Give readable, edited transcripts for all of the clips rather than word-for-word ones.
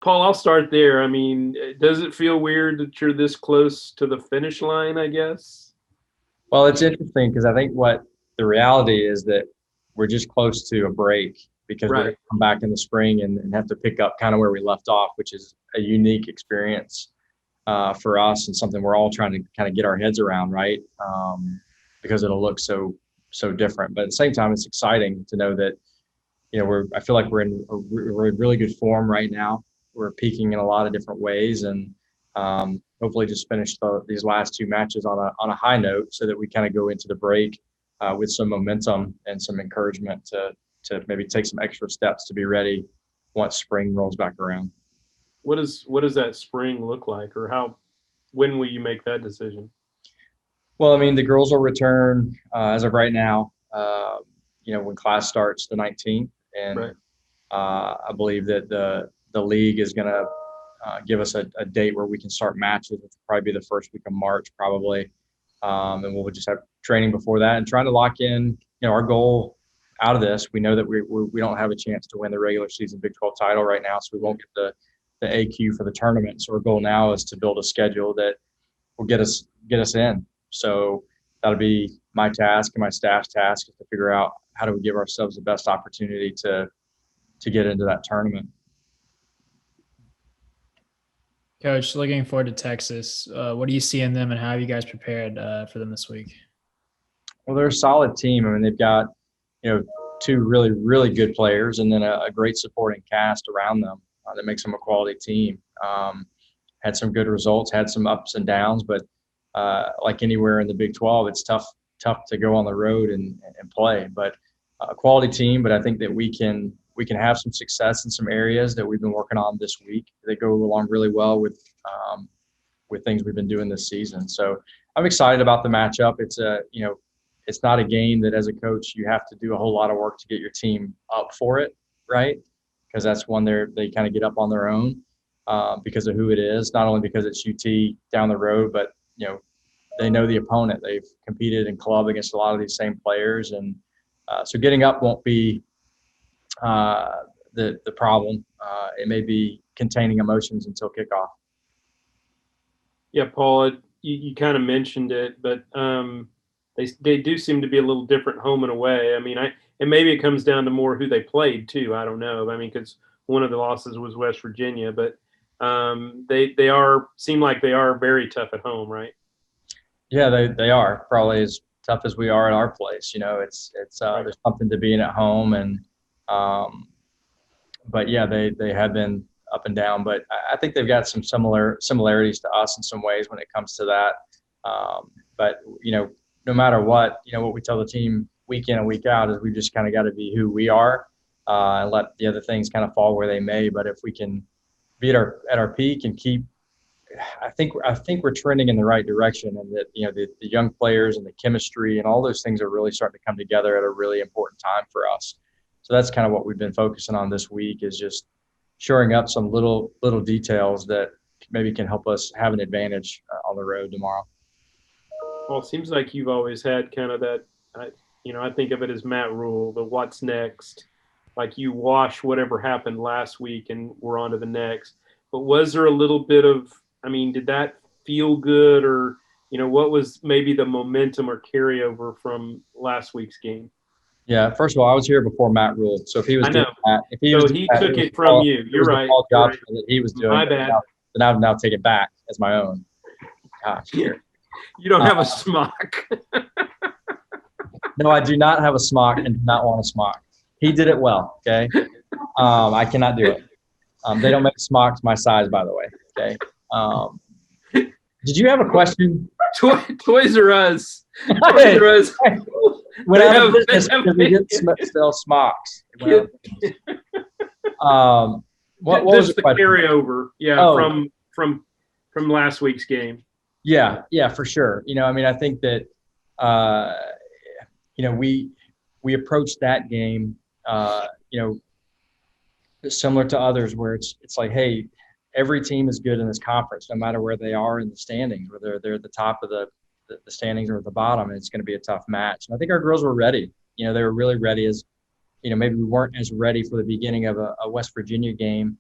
Paul, I'll start there. I mean, does it feel weird that you're this close to the finish line, I guess? Well, it's interesting because I think what the reality is that we're just close to a break because we're going Right. to come back in the spring and have to pick up kind of where we left off, which is a unique experience for us and something we're all trying to kind of get our heads around, right? Because it'll look so different. But at the same time, it's exciting to know that I feel like we're in really good form right now. We're peaking in a lot of different ways, and hopefully just finish these last two matches on a high note, so that we kind of go into the break with some momentum and some encouragement to maybe take some extra steps to be ready once spring rolls back around. What does that spring look like, or when will you make that decision? Well, I mean, the girls will return as of right now. When class starts the 19th, and Right. I believe that the league is going to give us a date where we can start matches, which will probably be the first week of March, probably. And we'll just have training before that and trying to lock in, our goal out of this. We know that we don't have a chance to win the regular season Big 12 title right now, so we won't get the AQ for the tournament. So our goal now is to build a schedule that will get us in. So that'll be my task and my staff's task, is to figure out how do we give ourselves the best opportunity to get into that tournament. Coach, looking forward to Texas. What do you see in them, and how have you guys prepared for them this week? Well, they're a solid team. I mean, they've got, two really, really good players, and then a great supporting cast around them that makes them a quality team. Had some good results, had some ups and downs, but like anywhere in the Big 12, it's tough to go on the road and play. But a quality team, but I think that we can have some success in some areas that we've been working on this week. They go along really well with things we've been doing this season. So I'm excited about the matchup. It's not a game that as a coach you have to do a whole lot of work to get your team up for it, right? Because that's one they kind of get up on their own because of who it is. Not only because it's UT down the road, but they know the opponent. They've competed in club against a lot of these same players, and so getting up won't be the problem. It may be containing emotions until kickoff. Yeah, Paul, you kind of mentioned it, but they do seem to be a little different home and away. I mean, and maybe it comes down to more who they played too. I don't know. I mean, because one of the losses was West Virginia, but they seem like they are very tough at home, right? Yeah, they are probably as tough as we are at our place. Right. There's something to being at home, and but yeah, they have been up and down. But I think they've got some similarities to us in some ways when it comes to that. But no matter what we tell the team week in and week out is we just kind of got to be who we are and let the other things kind of fall where they may. But if we can be at our peak and keep, I think we're trending in the right direction, and that the young players and the chemistry and all those things are really starting to come together at a really important time for us. So that's kind of what we've been focusing on this week, is just shoring up some little details that maybe can help us have an advantage on the road tomorrow. Well, it seems like you've always had kind of that. I think of it as Matt Rule, the what's next. Like you wash whatever happened last week, and we're on to the next. But was there a little bit of? I mean, did that feel good, or what was maybe the momentum or carryover from last week's game? Yeah, first of all, I was here before Matt ruled, so if he was I doing know. that, So he took it from you. it You're was the right. Paul You're right. Jobson that he was doing, My bad. then I've now take it back as my own. Gosh, here. You don't Uh, have a smock. no, I do not have a smock and do not want a smock. He did it well. Okay, I cannot do it. They don't make smocks my size, by the way. Okay. Did you have a question? Toys R Us. Toys R Us. Went They out of have- business they have- because we didn't sell smocks. It went out of business. What was Just the the question? carryover, yeah, Oh. from last week's game. Yeah, for sure. I mean, I think that we approached that game, similar to others, where it's like, hey, every team is good in this conference, no matter where they are in the standings, whether they're at the top of the standings or at the bottom, and it's going to be a tough match. And I think our girls were ready. They were really ready. As maybe we weren't as ready for the beginning of a West Virginia game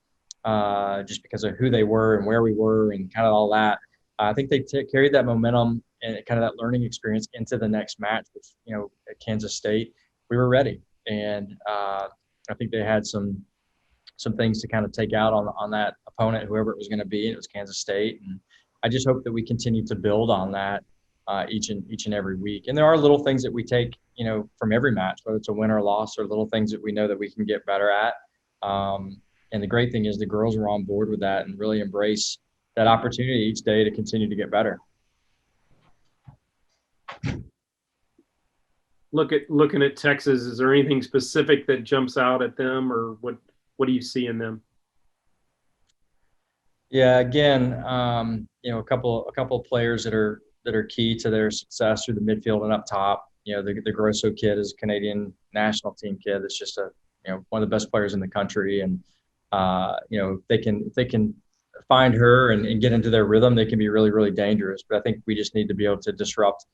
just because of who they were and where we were and kind of all that. I think they carried that momentum and kind of that learning experience into the next match with, at Kansas State. We were ready, and I think they had some things to kind of take out on that opponent, whoever it was going to be. And it was Kansas State, and I just hope that we continue to build on that each and every week. And there are little things that we take, from every match, whether it's a win or a loss, or little things that we know that we can get better at. And the great thing is the girls are on board with that and really embrace that opportunity each day to continue to get better. Looking at Texas, is there anything specific that jumps out at them, or what do you see in them? Yeah, again, a couple of players that are key to their success through the midfield and up top. The Grosso kid is a Canadian national team kid. That's just one of the best players in the country, and if they can find her and get into their rhythm, they can be really, really dangerous. But I think we just need to be able to disrupt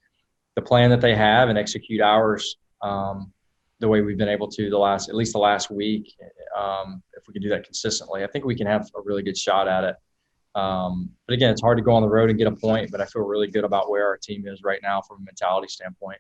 the plan that they have and execute ours the way we've been able to at least the last week. If we can do that consistently, I think we can have a really good shot at it. But again, it's hard to go on the road and get a point, but I feel really good about where our team is right now from a mentality standpoint.